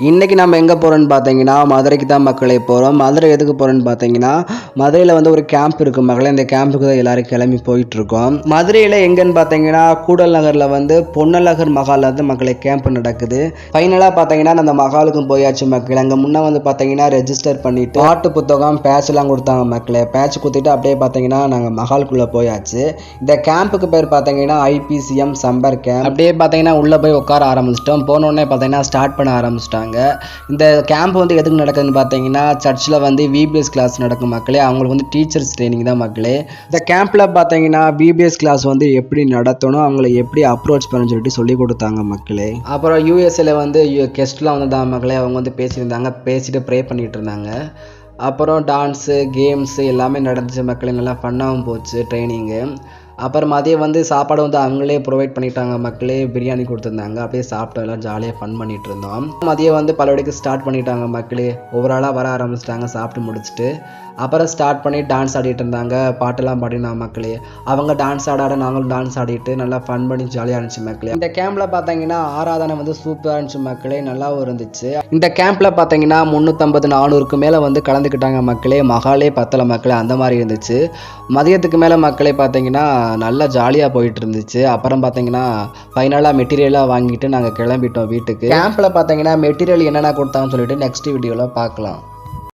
இன்றைக்கி நம்ம எங்கே போகிறோன்னு பார்த்தீங்கன்னா மதுரைக்கு தான் மக்களை போகிறோம். மதுரை எதுக்கு போகிறோன்னு பார்த்தீங்கன்னா மதுரையில் வந்து ஒரு கேம்ப் இருக்குது மக்களை. இந்த கேம்புக்கு தான் எல்லோரும் கிளம்பி போயிட்டுருக்கோம். மதுரையில் எங்கேன்னு பார்த்தீங்கன்னா கூடல் நகரில் வந்து பொன்னழகர் மகாலில் வந்து மக்களை கேம்ப் நடக்குது. ஃபைனலாக பார்த்தீங்கன்னா அந்த மகாலுக்கும் போயாச்சு மக்கள். அங்கே முன்னே வந்து பார்த்தீங்கன்னா ரெஜிஸ்டர் பண்ணிவிட்டு பாட்டு புத்தகம் பேட்ச்லாம் கொடுத்தாங்க மக்களே. பேட்ச் கொடுத்துட்டு அப்படியே பார்த்தீங்கன்னா நாங்கள் மகாலுக்குள்ளே போயாச்சு. இந்த கேம்புக்கு பேர் பார்த்தீங்கன்னா IPCM சம்பர் கேம்ப். அப்படியே பார்த்தீங்கன்னா உள்ளே போய் உட்கார ஆரம்பிச்சிட்டோம். போனோடனே பார்த்தீங்கன்னா ஸ்டார்ட் பண்ண ஆரம்பிச்சிட்டாங்க. இந்த கேம்ப் வந்து எதுக்கு நடக்குதுன்னு பார்த்தீங்கன்னா சர்ச்சில் வந்து VBS கிளாஸ் நடக்கும் மக்களே. அவங்களுக்கு வந்து டீச்சர்ஸ் ட்ரைனிங் தான் மக்களே. இந்த கேம்பில் பார்த்தீங்கன்னா VBS கிளாஸ் வந்து எப்படி நடத்தணும், அவங்கள எப்படி அப்ரோச் பண்ணணும்னு சொல்லிட்டு சொல்லி கொடுத்தாங்க மக்களே. அப்புறம் USA வந்து கெஸ்ட்லாம் வந்திருந்தாங்க மக்களே. அவங்க வந்து பேசியிருந்தாங்க, பேசிட்டு ப்ரே பண்ணிட்டு இருந்தாங்க. அப்புறம் டான்ஸு கேம்ஸு எல்லாமே நடந்துச்சு மக்களே. நல்லா ஃபன்னாகவும் போச்சு ட்ரைனிங்கு. அப்புறம் மதியம் வந்து சாப்பாடு வந்து அவங்களே ப்ரொவைட் பண்ணிட்டாங்க மக்களே. பிரியாணி கொடுத்துருந்தாங்க. அப்படியே சாப்பிட்டு எல்லாம் ஜாலியாக ஃபன் பண்ணிட்டு இருந்தோம். மதியம் வந்து பலவடிக்கு ஸ்டார்ட் பண்ணிட்டாங்க மக்களே. ஓவராலாக வர ஆரம்பிச்சிட்டாங்க சாப்பிட்டு முடிச்சுட்டு. அப்புறம் ஸ்டார்ட் பண்ணி டான்ஸ் ஆடிட்டு இருந்தாங்க. பாட்டெல்லாம் பாடினாங்க மக்களே. அவங்க டான்ஸ் ஆட நாங்களும் டான்ஸ் ஆடிட்டு நல்லா ஃபன் பண்ணி ஜாலியாக இருந்துச்சு மக்களே. இந்த கேம்பில் பார்த்தீங்கன்னா ஆராதனை வந்து சூப்பராக இருந்துச்சு மக்களே. நல்லாவும் இருந்துச்சு. இந்த கேம்பில் பார்த்தீங்கன்னா 350-400க்கு மேலே வந்து கலந்துக்கிட்டாங்க மக்களே. மகாலே பத்தலை மக்களே, அந்த மாதிரி இருந்துச்சு. மதியத்துக்கு மேலே மக்களே பார்த்தீங்கன்னா நல்லா ஜாலியாக போயிட்டு இருந்துச்சு. அப்புறம் பார்த்தீங்கன்னா ஃபைனலாக மெட்டீரியலாக வாங்கிட்டு நாங்கள் கிளம்பிட்டோம் வீட்டுக்கு. கேம்பில் பார்த்தீங்கன்னா மெட்டீரியல் என்னென்ன கொடுத்தாங்கன்னு சொல்லிட்டு நெக்ஸ்ட் வீடியோவில் பார்க்கலாம்.